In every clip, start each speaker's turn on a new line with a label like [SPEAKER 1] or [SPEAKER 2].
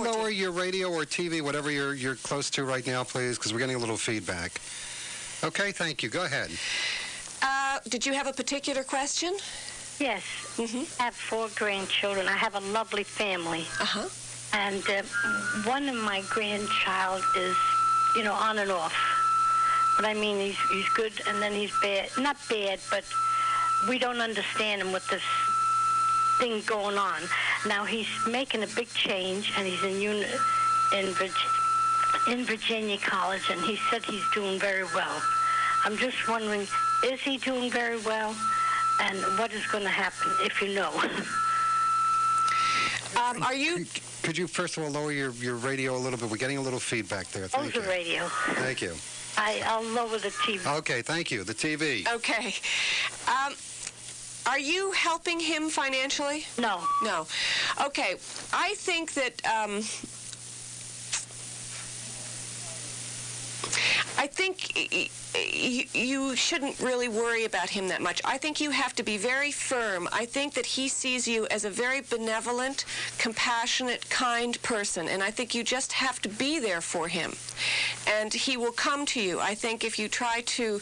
[SPEAKER 1] lower your radio or TV, whatever you're close to right now, please, because we're getting a little feedback. Okay, thank you. Go ahead.
[SPEAKER 2] Did you have a particular question?
[SPEAKER 3] Yes. I have 4 grandchildren. I have a lovely family.
[SPEAKER 2] Uh-huh.
[SPEAKER 3] And one of my grandchild is, on and off. But I mean, he's good and then he's bad. Not bad, but we don't understand him with this thing going on. Now he's making a big change, and he's in Virginia College, and he said he's doing very well. I'm just wondering, is he doing very well? And what is going to happen, if you know?
[SPEAKER 2] Are you...
[SPEAKER 1] Could you, first of all, lower your radio a little bit? We're getting a little feedback there. Thank you.
[SPEAKER 3] The radio.
[SPEAKER 1] Thank you.
[SPEAKER 3] I'll lower the TV.
[SPEAKER 1] Okay, thank you. The TV.
[SPEAKER 2] Okay. Are you helping him financially?
[SPEAKER 3] No.
[SPEAKER 2] No. Okay. I think that... I think you shouldn't really worry about him that much. I think you have to be very firm. I think that he sees you as a very benevolent, compassionate, kind person, and I think you just have to be there for him. And he will come to you. I think if you try to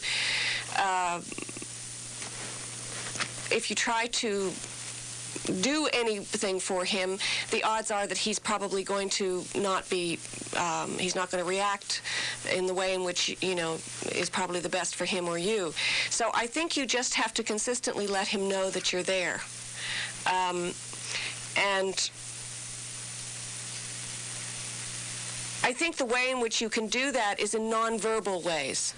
[SPEAKER 2] do anything for him, the odds are that he's probably going to not be, he's not going to react in the way in which, is probably the best for him or you. So I think you just have to consistently let him know that you're there. And I think the way in which you can do that is in nonverbal ways.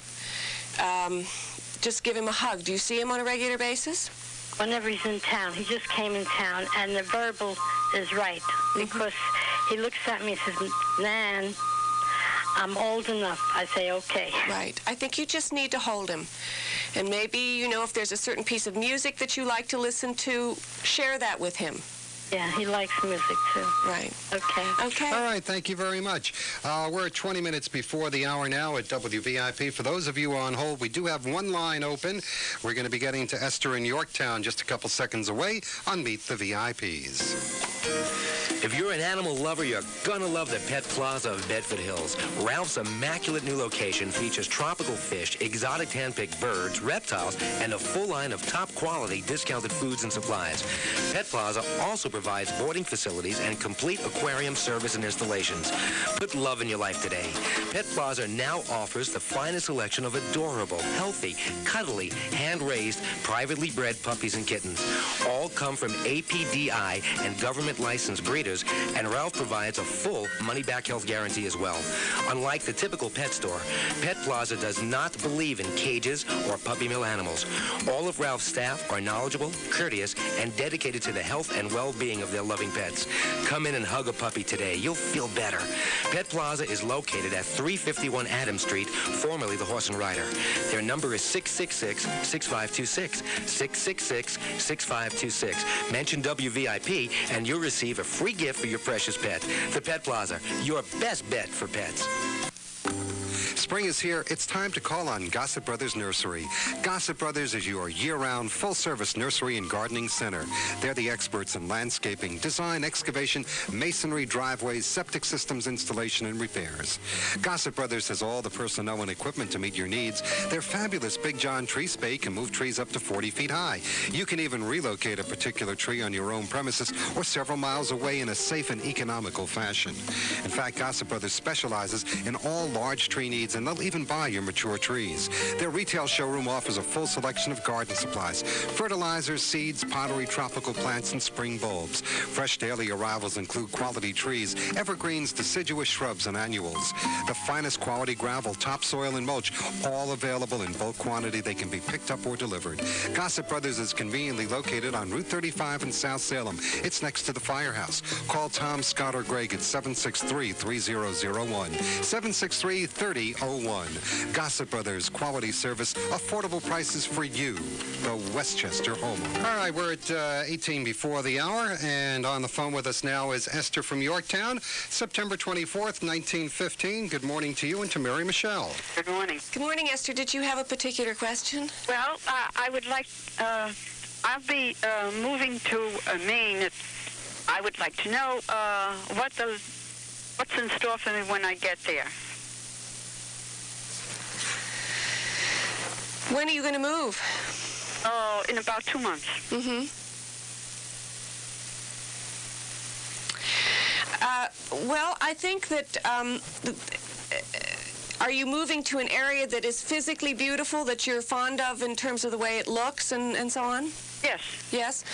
[SPEAKER 2] Just give him a hug. Do you see him on a regular basis?
[SPEAKER 3] Whenever he's in town. He just came in town, and the verbal is right, because he looks at me and says, Nan, I'm old enough. I say, okay.
[SPEAKER 2] Right. I think you just need to hold him. And maybe, if there's a certain piece of music that you like to listen to, share that with him.
[SPEAKER 3] Yeah, he likes music, too.
[SPEAKER 2] Right.
[SPEAKER 3] Okay.
[SPEAKER 2] Okay.
[SPEAKER 1] All right, thank you very much. We're 20 minutes before the hour now at WVIP. For those of you on hold, we do have one line open. We're going to be getting to Esther in Yorktown just a couple seconds away on Meet the VIPs.
[SPEAKER 4] If you're an animal lover, you're going to love the Pet Plaza of Bedford Hills. Ralph's immaculate new location features tropical fish, exotic hand-picked birds, reptiles, and a full line of top-quality discounted foods and supplies. Pet Plaza also provides boarding facilities and complete aquarium service and installations. Put love in your life today. Pet Plaza now offers the finest selection of adorable, healthy, cuddly, hand-raised, privately bred puppies and kittens. All come from APDI and government licensed breeders, and Ralph provides a full money-back health guarantee as well. Unlike the typical pet store, Pet Plaza does not believe in cages or puppy mill animals. All of Ralph's staff are knowledgeable, courteous, and dedicated to the health and well-being of their loving pets. Come in and hug a puppy today. You'll feel better. Pet Plaza is located at 351 Adams Street, formerly the Horse and Rider. Their number is 666-6526. 666-6526. Mention WVIP, and you'll receive a free gift for your precious pet. The Pet Plaza, your best bet for pets.
[SPEAKER 1] Spring is here. It's time to call on Gossett Brothers Nursery. Gossett Brothers is your year-round, full-service nursery and gardening center. They're the experts in landscaping, design, excavation, masonry, driveways, septic systems installation, and repairs. Gossett Brothers has all the personnel and equipment to meet your needs. Their fabulous Big John tree spade can move trees up to 40 feet high. You can even relocate a particular tree on your own premises or several miles away in a safe and economical fashion. In fact, Gossett Brothers specializes in all large tree needs, and they'll even buy your mature trees. Their retail showroom offers a full selection of garden supplies, fertilizers, seeds, pottery, tropical plants, and spring bulbs. Fresh daily arrivals include quality trees, evergreens, deciduous shrubs, and annuals. The finest quality gravel, topsoil, and mulch, all available in bulk quantity. They can be picked up or delivered. Gossett Brothers is conveniently located on Route 35 in South Salem. It's next to the firehouse. Call Tom, Scott, or Greg at 763-3001. 763-3001. Gossett Brothers, quality service, affordable prices for you, the Westchester homeowner. All right, we're at 18 before the hour, and on the phone with us now is Esther from Yorktown, September 24th, 1915. Good morning to you and to Mary Michele.
[SPEAKER 5] Good morning.
[SPEAKER 2] Good morning, Esther. Did you have a particular question?
[SPEAKER 5] Well, I would like, I'll be moving to Maine. I would like to know what the What's in store for me when I get there?
[SPEAKER 2] When are you going to move?
[SPEAKER 5] Oh, in about 2 months.
[SPEAKER 2] Mm-hmm. Well, I think that, are you moving to an area that is physically beautiful, that you're fond of in terms of the way it looks and so on?
[SPEAKER 5] Yes.
[SPEAKER 2] Yes?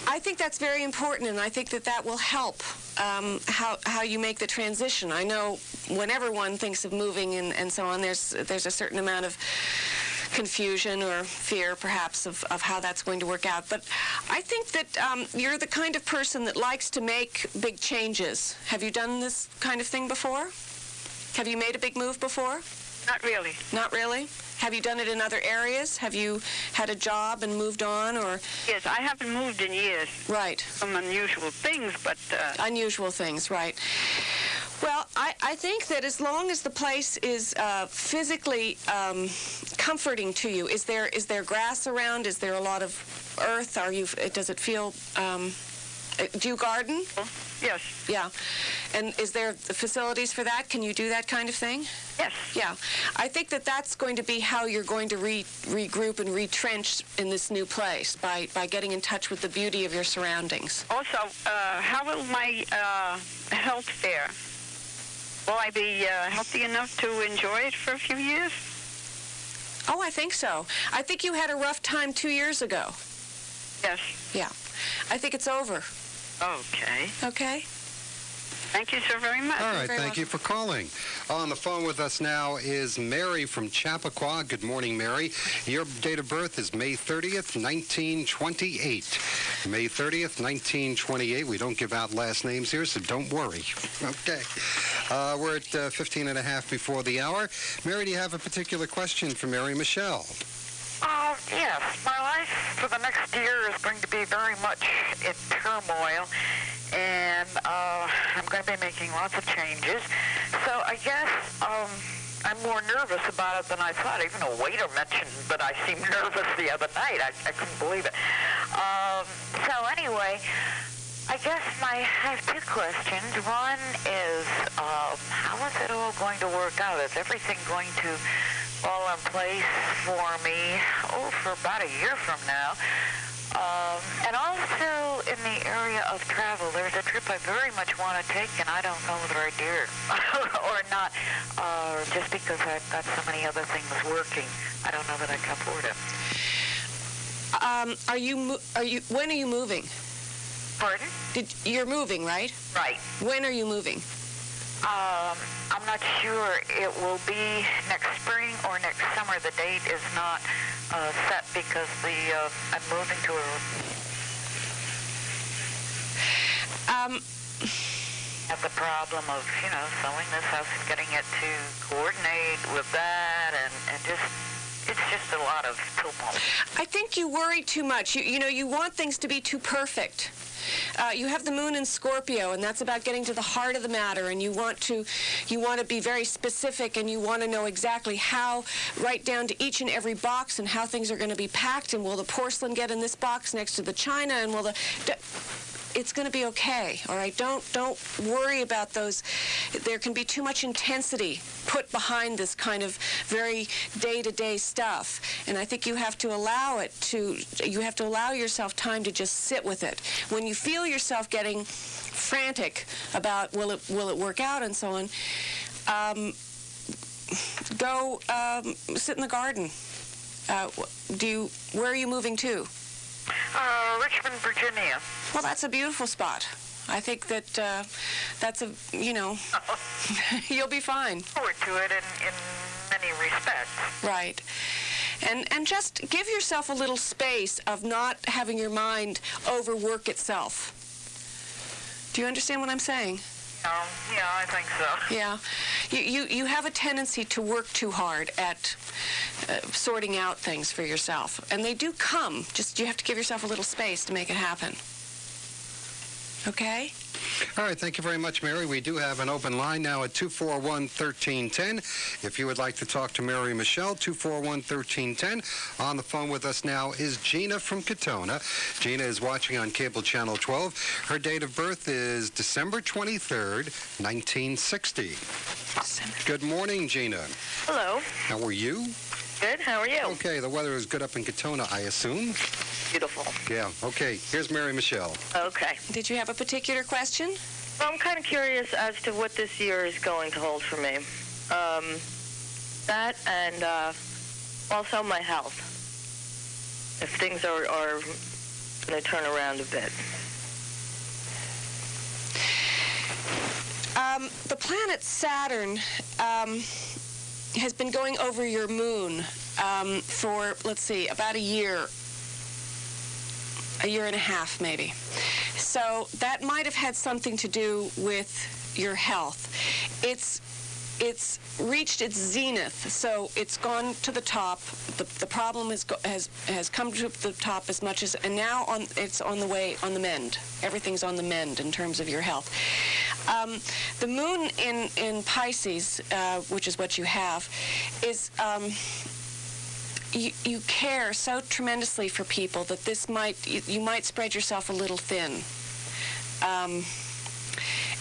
[SPEAKER 2] I think that's very important, and I think that that will help how you make the transition. I know whenever one thinks of moving and so on, there's a certain amount of confusion or fear, perhaps, of how that's going to work out. But I think that you're the kind of person that likes to make big changes. Have you done this kind of thing before? Have you made a big move before?
[SPEAKER 5] Not really.
[SPEAKER 2] Not really? Have you done it in other areas? Have you had a job and moved on, or?
[SPEAKER 5] Yes, I haven't moved in years.
[SPEAKER 2] Right.
[SPEAKER 5] Some unusual things, but...
[SPEAKER 2] Unusual things, right. Well, I think that as long as the place is physically comforting to you, is there grass around? Is there a lot of earth? Does it feel... do you garden?
[SPEAKER 5] Yes.
[SPEAKER 2] Yeah. And is there facilities for that? Can you do that kind of thing?
[SPEAKER 5] Yes.
[SPEAKER 2] Yeah. I think that that's going to be how you're going to regroup and retrench in this new place, by getting in touch with the beauty of your surroundings.
[SPEAKER 5] Also, how will my health fare? Will I be healthy enough to enjoy it for a few years?
[SPEAKER 2] Oh, I think so. I think you had a rough time 2 years ago.
[SPEAKER 5] Yes.
[SPEAKER 2] Yeah. I think it's over.
[SPEAKER 5] Okay.
[SPEAKER 2] Okay?
[SPEAKER 5] Thank you so very much.
[SPEAKER 1] All right,
[SPEAKER 2] very
[SPEAKER 1] thank you for calling. On the phone with us now is Mary from Chappaqua. Good morning, Mary. Your date of birth is May 30th, 1928. May 30th, 1928. We don't give out last names here, so don't worry. Okay. We're at 15 and a half before the hour. Mary, do you have a particular question for Mary Michele?
[SPEAKER 6] Yes. My life for the next year is going to be very much in turmoil, and I'm going to be making lots of changes. So I guess I'm more nervous about it than I thought. Even a waiter mentioned that I seemed nervous the other night. I couldn't believe it. So anyway, I guess I have two questions. One is, how is it all going to work out? Is everything going to fall in place for me, for about a year from now? And also in the area of travel, there's a trip I very much want to take, and I don't know whether I dare or not, just because I've got so many other things working. I don't know that I can afford it.
[SPEAKER 2] When are you moving?
[SPEAKER 6] Pardon?
[SPEAKER 2] You're moving, right?
[SPEAKER 6] Right.
[SPEAKER 2] When are you moving?
[SPEAKER 6] I'm not sure. It will be next spring or next summer. The date is not set because I'm moving to have the problem of, selling this house and getting it to coordinate with that, and just, it's just a lot of tumult.
[SPEAKER 2] I think you worry too much. You want things to be too perfect. You have the moon in Scorpio, and that's about getting to the heart of the matter, and you want to be very specific, and you want to know exactly how, right down to each and every box, and how things are going to be packed, and will the porcelain get in this box next to the china, and will it's going to be okay, all right? Don't worry about those. There can be too much intensity put behind this kind of very day-to-day stuff, and I think you have to allow yourself time to just sit with it. When you feel yourself getting frantic about will it work out and so on, go sit in the garden. Where are you moving to?
[SPEAKER 6] Richmond, Virginia.
[SPEAKER 2] Well, that's a beautiful spot. I think that that's you'll be fine.
[SPEAKER 6] Forward to it in many respects.
[SPEAKER 2] Right. And just give yourself a little space of not having your mind overwork itself. Do you understand what I'm saying?
[SPEAKER 6] Yeah, I think so.
[SPEAKER 2] Yeah. You have a tendency to work too hard at sorting out things for yourself. And they do come. Just you have to give yourself a little space to make it happen. Okay?
[SPEAKER 1] All right, thank you very much, Mary. We do have an open line now at 241-1310. If you would like to talk to Mary Michele, 241-1310. On the phone with us now is Gina from Katona. Gina is watching on cable channel 12. Her date of birth is December 23rd, 1960. Good morning, Gina.
[SPEAKER 7] Hello.
[SPEAKER 1] How are you?
[SPEAKER 7] Good. How are you?
[SPEAKER 1] Okay, the weather is good up in Katona, I assume.
[SPEAKER 7] Beautiful.
[SPEAKER 1] Yeah, okay. Here's Mary Michele.
[SPEAKER 7] Okay.
[SPEAKER 2] Did you have a particular question?
[SPEAKER 7] Well, I'm kind of curious as to what this year is going to hold for me. That and also my health. If things are going to turn around a bit.
[SPEAKER 2] The planet Saturn has been going over your moon for, let's see, about a year and a half maybe. So that might have had something to do with your health. It's reached its zenith, so it's gone to the top. The problem has come to the top as much as, and now it's on the way, on the mend. Everything's on the mend in terms of your health. The moon in Pisces, which is what you have, is you care so tremendously for people that you might spread yourself a little thin.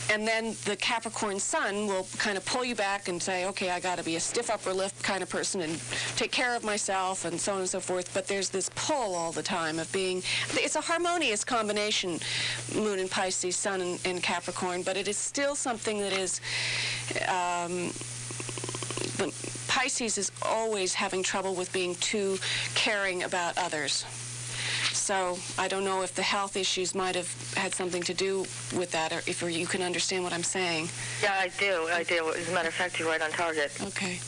[SPEAKER 2] And then the Capricorn sun will kind of pull you back and say, okay, I got to be a stiff upper lip kind of person and take care of myself and so on and so forth. But there's this pull all the time of being, it's a harmonious combination, moon in Pisces, sun in Capricorn, but it is still something that is, Pisces is always having trouble with being too caring about others. So I don't know if the health issues might have had something to do with that, or if you can understand what I'm saying.
[SPEAKER 7] Yeah, I do. As a matter of fact, you're right on target.
[SPEAKER 2] Okay.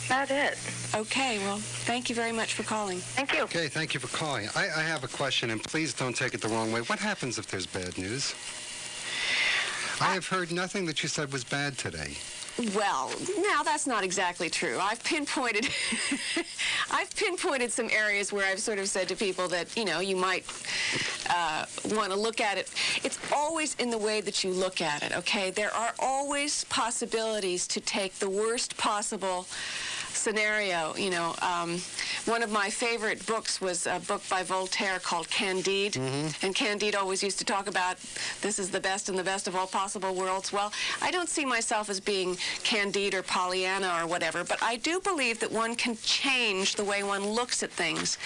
[SPEAKER 7] That's it.
[SPEAKER 2] Okay, well, thank you very much for calling.
[SPEAKER 7] Thank you.
[SPEAKER 1] Okay, thank you for calling. I have a question, and please don't take it the wrong way. What happens if there's bad news? I have heard nothing that you said was bad today.
[SPEAKER 2] Well, now that's not exactly true. I've pinpointed some areas where I've sort of said to people that, you might want to look at it. It's always in the way that you look at it, okay? There are always possibilities to take the worst possible scenario. One of my favorite books was a book by Voltaire called Candide. Mm-hmm. And Candide always used to talk about this is the best and the best of all possible worlds. Well, I don't see myself as being Candide or Pollyanna or whatever, but I do believe that one can change the way one looks at things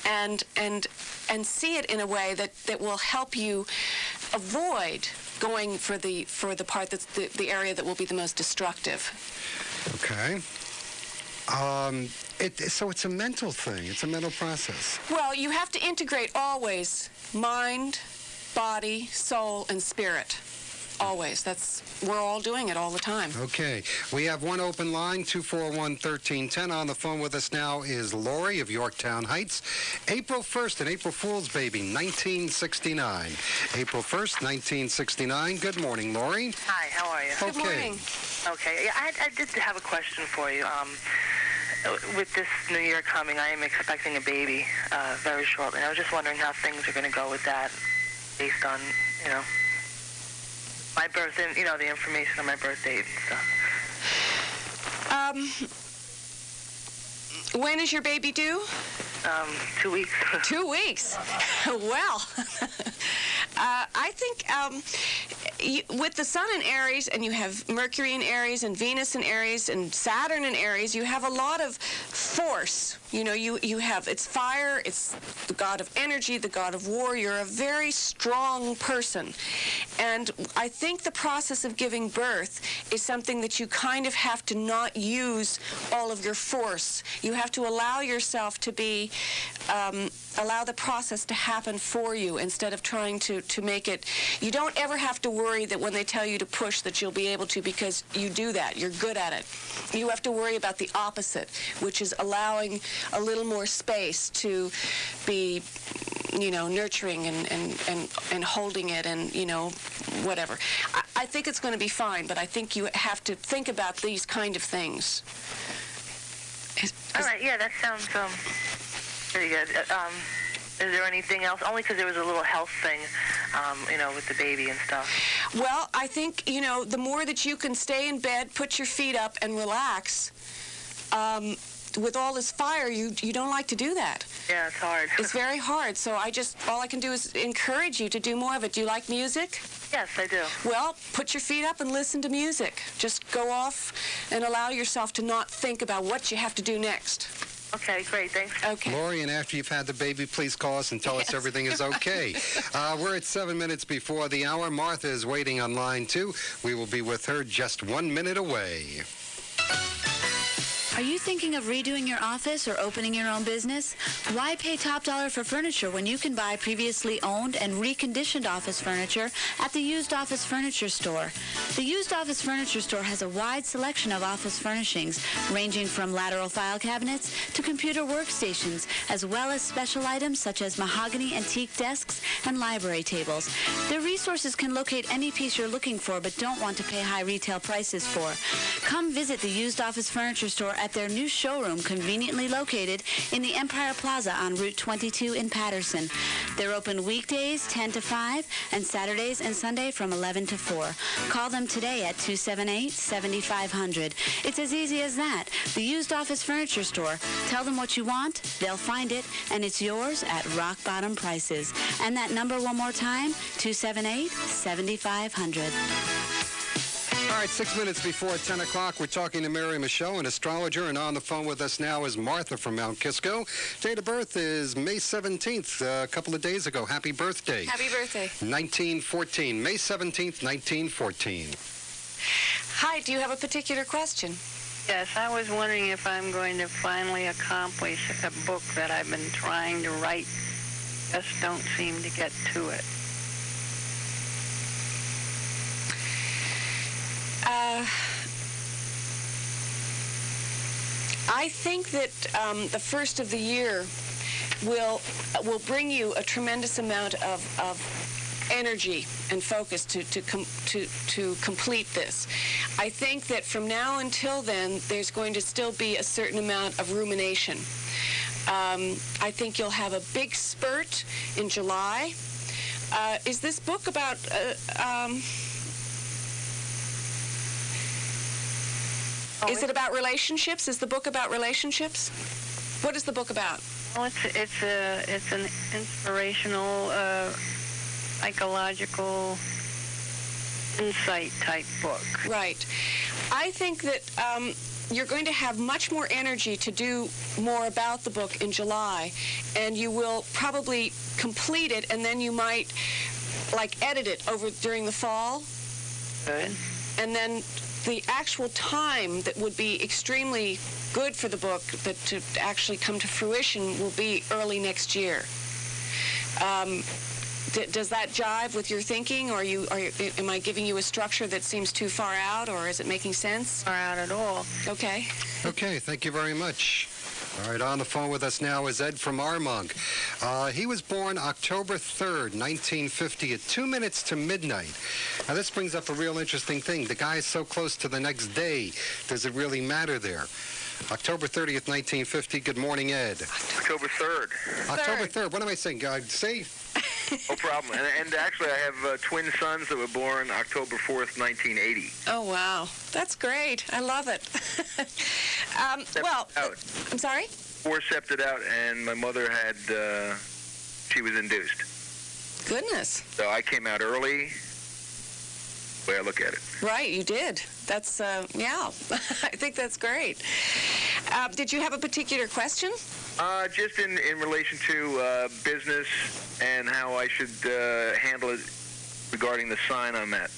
[SPEAKER 2] and see it in a way that will help you avoid going for the part that's the area that will be the most destructive.
[SPEAKER 1] Okay. So it's a mental thing. It's a mental process.
[SPEAKER 2] Well, you have to integrate always mind, body, soul, and spirit. Always. We're all doing it all the time.
[SPEAKER 1] Okay. We have one open line, 241-1310. On the phone with us now is Lori of Yorktown Heights. April 1st, an April Fool's baby, 1969. April 1st, 1969. Good morning, Lori.
[SPEAKER 7] Hi, how are you?
[SPEAKER 1] Okay.
[SPEAKER 2] Good morning.
[SPEAKER 7] Okay. Yeah, I did have a question for you. With this new year coming, I am expecting a baby very shortly. And I was just wondering how things are going to go with that based on, my birth and, the information on my birth date and stuff.
[SPEAKER 2] When is your baby due?
[SPEAKER 7] 2 weeks.
[SPEAKER 2] 2 weeks. Well, I think with the sun in Aries, and you have Mercury in Aries and Venus in Aries and Saturn in Aries, you have a lot of force. You have, it's fire, it's the god of energy, the god of war. You're a very strong person. And I think the process of giving birth is something that you kind of have to not use all of your force. You have to allow yourself to be, allow the process to happen for you instead of trying to make it. You don't ever have to worry that when they tell you to push that you'll be able to, because you do that. You're good at it. You have to worry about the opposite, which is allowing a little more space to be, nurturing and holding it and, whatever. I think it's going to be fine, but I think you have to think about these kind of things.
[SPEAKER 7] All right, yeah, that sounds pretty good. Is there anything else? Only because there was a little health thing with the baby and stuff.
[SPEAKER 2] Well, I think, the more that you can stay in bed, put your feet up, and relax, with all this fire, you don't like to do that.
[SPEAKER 7] Yeah, it's hard.
[SPEAKER 2] It's very hard, so all I can do is encourage you to do more of it. Do you like music?
[SPEAKER 7] Yes, I do.
[SPEAKER 2] Well, put your feet up and listen to music. Just go off and allow yourself to not think about what you have to do next.
[SPEAKER 7] Okay, great, thanks.
[SPEAKER 2] Okay.
[SPEAKER 1] Lori, and after you've had the baby, please call us and tell us everything is okay. We're at 7 minutes before the hour. Martha is waiting on line 2. We will be with her just 1 minute away.
[SPEAKER 8] Are you thinking of redoing your office or opening your own business? Why pay top dollar for furniture when you can buy previously owned and reconditioned office furniture at the Used Office Furniture Store? The Used Office Furniture Store has a wide selection of office furnishings, ranging from lateral file cabinets to computer workstations, as well as special items such as mahogany antique desks and library tables. Their resources can locate any piece you're looking for but don't want to pay high retail prices for. Come visit the Used Office Furniture Store at their new showroom, conveniently located in the Empire Plaza on Route 22 in Patterson. They're open weekdays 10 to 5 and Saturdays and Sunday from 11 to 4. Call them today at 278-7500. It's as easy as that. The Used Office Furniture Store. Tell them what you want, they'll find it, and it's yours at rock bottom prices. And that number one more time, 278-7500.
[SPEAKER 1] All right, 6 minutes before 10 o'clock, we're talking to Mary Michele, an astrologer, and on the phone with us now is Martha from Mount Kisco. Date of birth is May 17th, a couple of days ago. Happy birthday.
[SPEAKER 2] Happy birthday.
[SPEAKER 1] 1914, May 17th, 1914.
[SPEAKER 2] Hi, do you have a particular question?
[SPEAKER 5] Yes, I was wondering if I'm going to finally accomplish a book that I've been trying to write. Just don't seem to get to it.
[SPEAKER 2] I think that the first of the year will bring you a tremendous amount of energy and focus to complete this. I think that from now until then, there's going to still be a certain amount of rumination. I think you'll have a big spurt in July. Is this book about... Is it about relationships? Is the book about relationships? What is the book about?
[SPEAKER 5] Well, it's an inspirational, psychological insight type book.
[SPEAKER 2] Right. I think that you're going to have much more energy to do more about the book in July, and you will probably complete it, and then you might edit it over during the fall.
[SPEAKER 5] Good.
[SPEAKER 2] And then the actual time that would be extremely good for the book but to actually come to fruition will be early next year. Does that jive with your thinking, or am I giving you a structure that seems too far out, or is it making sense?
[SPEAKER 5] Far out at all.
[SPEAKER 2] Okay.
[SPEAKER 1] Okay, thank you very much. All right, on the phone with us now is Ed from Armonk. He was born October 3rd, 1950 at 2 minutes to midnight. Now, this brings up a real interesting thing. The guy is so close to the next day. Does it really matter there? October 30th, 1950. Good morning, Ed.
[SPEAKER 9] October 3rd.
[SPEAKER 1] October 3rd. What am I saying? Say...
[SPEAKER 9] No problem. And actually, I have twin sons that were born October 4th, 1980.
[SPEAKER 2] Oh, wow. That's great. I love it. I'm sorry?
[SPEAKER 9] 4 septed out, and my mother had, she was induced.
[SPEAKER 2] Goodness.
[SPEAKER 9] So I came out early, the way I look at it.
[SPEAKER 2] Right, you did. That's, yeah. I think that's great. Did you have a particular question?
[SPEAKER 9] Just in relation to business and how I should handle it regarding the sign I'm at.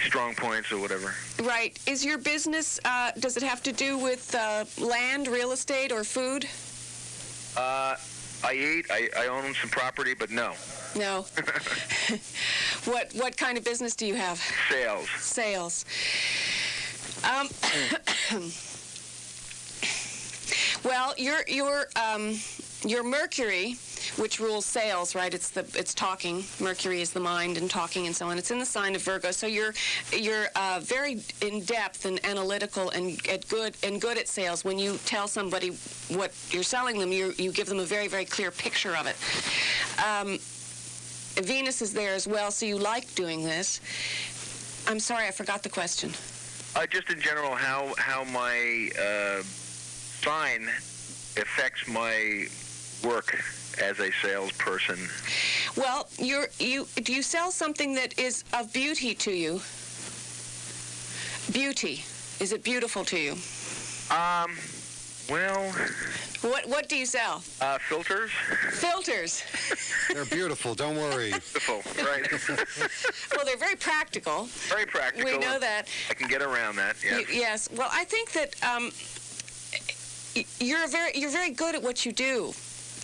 [SPEAKER 9] Strong points or whatever.
[SPEAKER 2] Right. Is your business, does it have to do with land, real estate, or food?
[SPEAKER 9] I eat. I own some property, but no.
[SPEAKER 2] No. What kind of business do you have?
[SPEAKER 9] Sales.
[SPEAKER 2] Sales. Well, your Mercury which rules sales, right? It's talking. Mercury is the mind and talking and so on. It's in the sign of Virgo. So you're very in depth and analytical and good at sales. When you tell somebody what you're selling them, you give them a very, very clear picture of it. Venus is there as well, so you like doing this. I'm sorry, I forgot the question.
[SPEAKER 9] Just in general, how my sign affects my work as a salesperson.
[SPEAKER 2] Well, do you sell something that is of beauty to you? Beauty. Is it beautiful to you?
[SPEAKER 9] Well...
[SPEAKER 2] What do you sell?
[SPEAKER 9] Filters.
[SPEAKER 2] Filters.
[SPEAKER 1] They're beautiful, don't worry.
[SPEAKER 9] Beautiful, right.
[SPEAKER 2] Well, they're very practical.
[SPEAKER 9] Very practical.
[SPEAKER 2] We know that.
[SPEAKER 9] I can get around that, yes.
[SPEAKER 2] Yes. Well, I think that you're very good at what you do.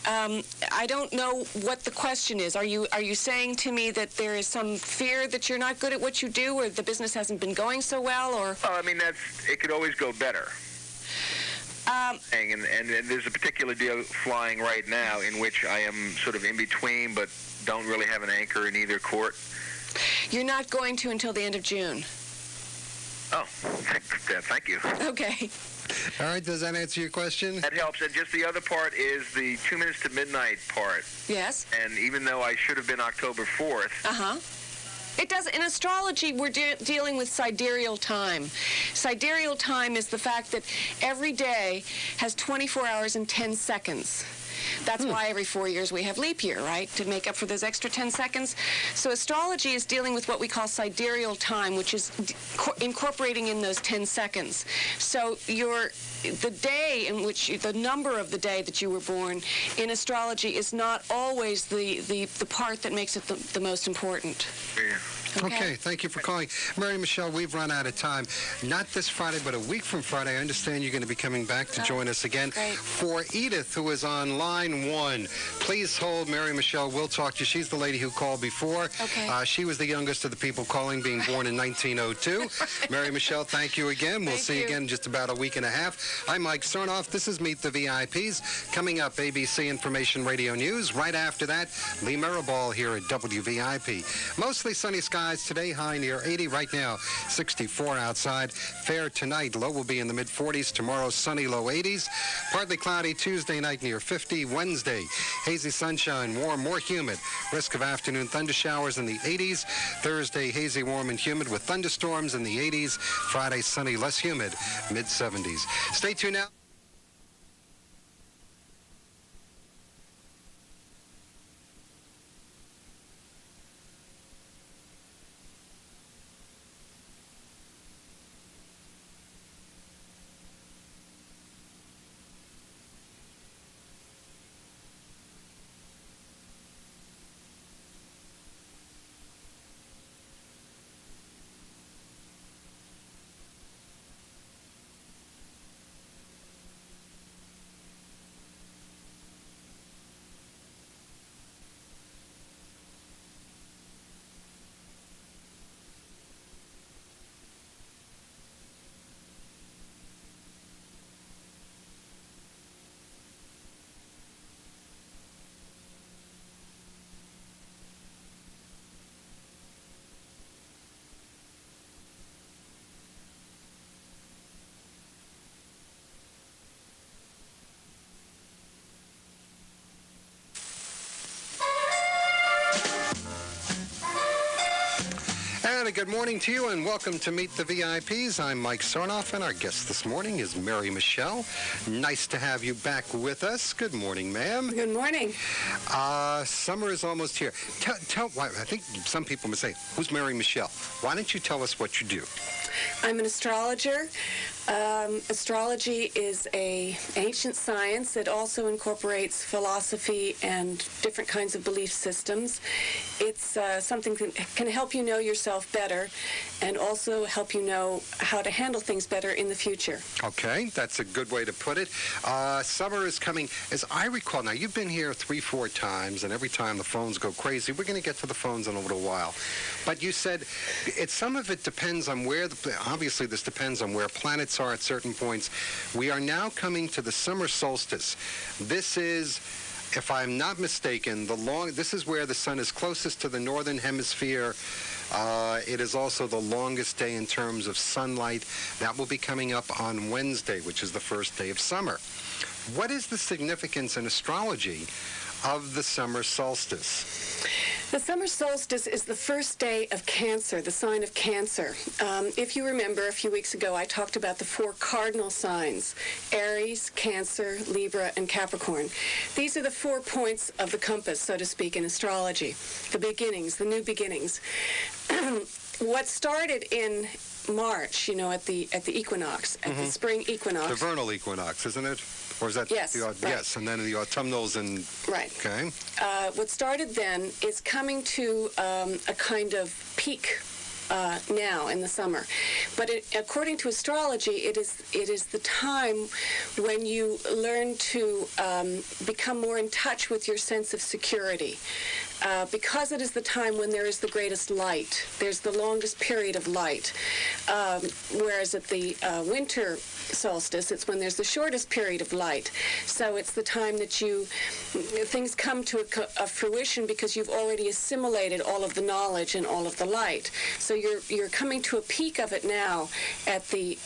[SPEAKER 2] I don't know what the question is. Are you saying to me that there is some fear that you're not good at what you do, or the business hasn't been going so well, or?
[SPEAKER 9] Oh, I mean, it could always go better. And there's a particular deal flying right now in which I am sort of in between, but don't really have an anchor in either court.
[SPEAKER 2] You're not going to until the end of June.
[SPEAKER 9] Oh, thank you.
[SPEAKER 2] Okay.
[SPEAKER 1] All right, does that answer your question?
[SPEAKER 9] That helps. And just the other part is the 2 minutes to midnight part.
[SPEAKER 2] Yes.
[SPEAKER 9] And even though I should have been October 4th...
[SPEAKER 2] Uh-huh. It does. In astrology, we're dealing with sidereal time. Sidereal time is the fact that every day has 24 hours and 10 seconds. That's why every 4 years we have leap year, right, to make up for those extra 10 seconds. So astrology is dealing with what we call sidereal time, which is incorporating in those 10 seconds. So the day in which the number of the day that you were born in astrology is not always the part that makes it the most important.
[SPEAKER 9] Yeah.
[SPEAKER 1] Okay, thank you for calling. Mary Michele, we've run out of time. Not this Friday, but a week from Friday. I understand you're going to be coming back to join us again.
[SPEAKER 2] Great.
[SPEAKER 1] For Edith, who is on line 1, please hold. Mary Michele will talk to you. She's the lady who called before.
[SPEAKER 2] Okay.
[SPEAKER 1] She was the youngest of the people calling, being born in 1902. Mary Michele, thank you again. We'll see you again in just about a week and a half. I'm Mike Cernoff. This is Meet the VIPs. Coming up, ABC Information Radio News. Right after that, Lee Mirabal here at WVIP. Mostly sunny skies today, high near 80. Right now, 64 outside. Fair tonight, low will be in the mid-40s. Tomorrow, sunny, low 80s. Partly cloudy Tuesday night near 50. Wednesday, hazy sunshine, warm, more humid. Risk of afternoon thunder showers in the 80s. Thursday, hazy, warm, and humid with thunderstorms in the 80s. Friday, sunny, less humid, mid-70s. Stay tuned now. And a good morning to you, and welcome to Meet the VIPs. I'm Mike Cernoff, and our guest this morning is Mary Michele. Nice to have you back with us. Good morning, ma'am.
[SPEAKER 2] Good morning.
[SPEAKER 1] Summer is almost here. I think some people may say, who's Mary Michele? Why don't you tell us what you do?
[SPEAKER 2] I'm an astrologer. Astrology is an ancient science that also incorporates philosophy and different kinds of belief systems. It's something that can help you know yourself better and also help you know how to handle things better in the future.
[SPEAKER 1] Okay, that's a good way to put it. Summer is coming. As I recall, now you've been here 3-4 times, and every time the phones go crazy. We're going to get to the phones in a little while. But you said some of it depends on where, obviously this depends on where planets are at certain points. We are now coming to the summer solstice. This is if I'm not mistaken, this is where the sun is closest to the northern hemisphere. It is also the longest day in terms of sunlight. That will be coming up on Wednesday, which is the first day of summer. What is the significance in astrology of the summer solstice?
[SPEAKER 10] The summer solstice is the first day of Cancer, the sign of Cancer. If you remember, a few weeks ago, I talked about the 4 cardinal signs: Aries, Cancer, Libra, and Capricorn. These are the 4 points of the compass, so to speak, in astrology. The beginnings, the new beginnings. What started in March, at the equinox, at the spring equinox.
[SPEAKER 1] The vernal equinox, isn't it? Or is that
[SPEAKER 10] yes,
[SPEAKER 1] right. Yes, and then the autumnals and...
[SPEAKER 10] Right.
[SPEAKER 1] Okay.
[SPEAKER 10] What started then is coming to a kind of peak now in the summer. But according to astrology, it is the time when you learn to become more in touch with your sense of security. Because it is the time when there is the greatest light. There's the longest period of light. Whereas at the winter solstice, it's when there's the shortest period of light. So it's the time that things come to a fruition because you've already assimilated all of the knowledge and all of the light. So you're coming to a peak of it now at the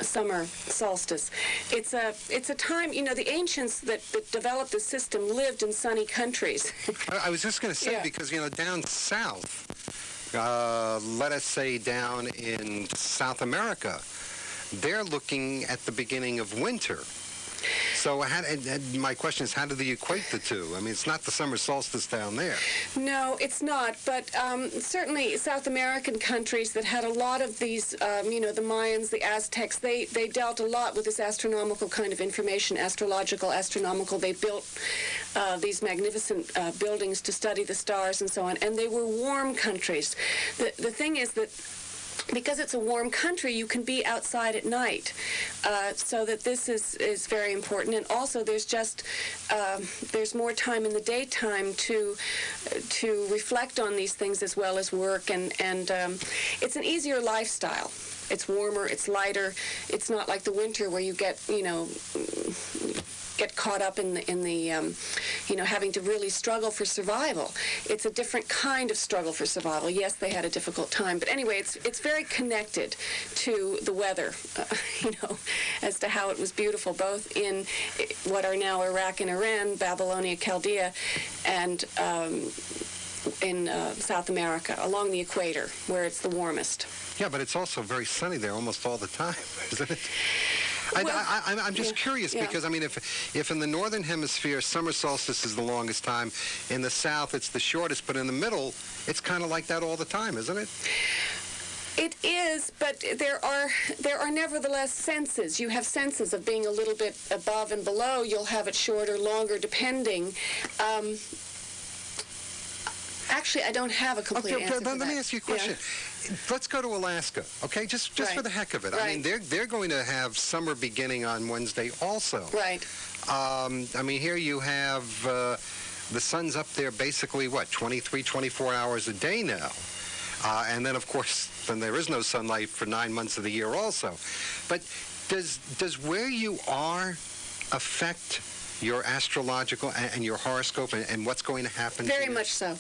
[SPEAKER 10] summer solstice. It's a time, the ancients that developed the system lived in sunny countries.
[SPEAKER 1] I was just going to say, because, down south, let us say down in South America, they're looking at the beginning of winter. So my question is, how do they equate the two? I mean, it's not the summer solstice down there.
[SPEAKER 10] No, it's not. But certainly South American countries that had a lot of these, the Mayans, the Aztecs, they dealt a lot with this astronomical kind of information, astronomical. They built these magnificent buildings to study the stars and so on. And they were warm countries. The thing is that because it's a warm country, you can be outside at night, so that this is very important. And also, there's more time in the daytime to reflect on these things as well as work, and it's an easier lifestyle. It's warmer, it's lighter. It's not like the winter where you get caught up in the having to really struggle for survival. It's a different kind of struggle for survival. Yes, they had a difficult time, but anyway, it's very connected to the weather, as to how it was beautiful, both in what are now Iraq and Iran, Babylonia, Chaldea, and in South America, along the equator, where it's the warmest.
[SPEAKER 1] Yeah, but it's also very sunny there almost all the time, isn't it? I'm just curious because, I mean, if in the northern hemisphere summer solstice is the longest time, in the south it's the shortest, but in the middle it's kind of like that all the time, isn't it?
[SPEAKER 10] It is, but there are nevertheless senses. You have senses of being a little bit above and below. You'll have it shorter, longer, depending. Actually, I don't have a complete answer for that.
[SPEAKER 1] Let me ask you a question. Yeah. Let's go to Alaska, okay? Just for the heck of it.
[SPEAKER 10] Right.
[SPEAKER 1] I mean, they're going to have summer beginning on Wednesday also.
[SPEAKER 10] Right.
[SPEAKER 1] I mean, here you have the sun's up there basically, 23, 24 hours a day now. And then, of course, then there is no sunlight for 9 months of the year also. But does where you are affect your astrological and your horoscope and what's going to happen?
[SPEAKER 10] Very much so.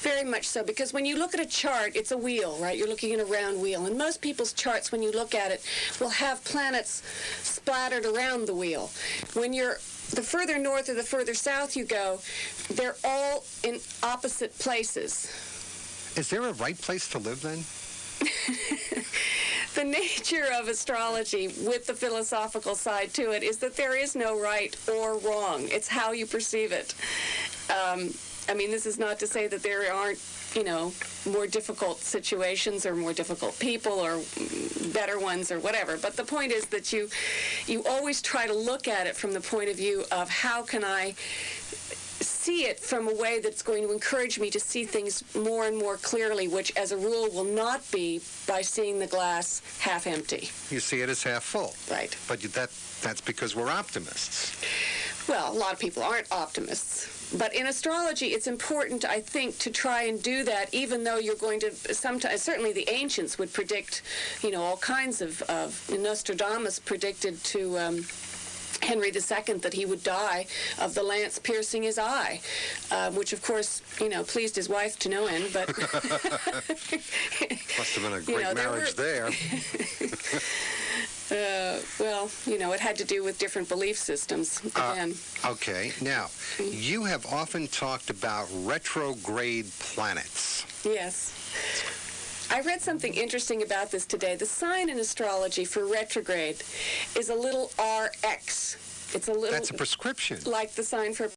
[SPEAKER 10] Very much so. Because when you look at a chart, it's a wheel, right? You're looking at a round wheel. And most people's charts, when you look at it, will have planets splattered around the wheel. When you're the further north or the further south you go, they're all in opposite places.
[SPEAKER 1] Is there a right place to live then?
[SPEAKER 10] The nature of astrology, with the philosophical side to it, is that there is no right or wrong. It's how you perceive it. I mean, this is not to say that there aren't, more difficult situations or more difficult people or better ones or whatever. But the point is that you always try to look at it from the point of view of how can I see it from a way that's going to encourage me to see things more and more clearly, which as a rule will not be by seeing the glass half empty.
[SPEAKER 1] You see it as half full.
[SPEAKER 10] Right.
[SPEAKER 1] But that's because we're optimists.
[SPEAKER 10] Well, a lot of people aren't optimists. But in astrology, it's important, I think, to try and do that, even though you're going to sometimes, certainly the ancients would predict, all kinds of Nostradamus predicted to Henry II that he would die of the lance piercing his eye, which of course, pleased his wife to no end, but...
[SPEAKER 1] Must have been a great marriage there.
[SPEAKER 10] Well, it had to do with different belief systems, again.
[SPEAKER 1] Okay. Now, you have often talked about retrograde planets.
[SPEAKER 10] Yes. I read something interesting about this today. The sign in astrology for retrograde is a little RX. It's a little...
[SPEAKER 1] That's a prescription.
[SPEAKER 10] Like the sign for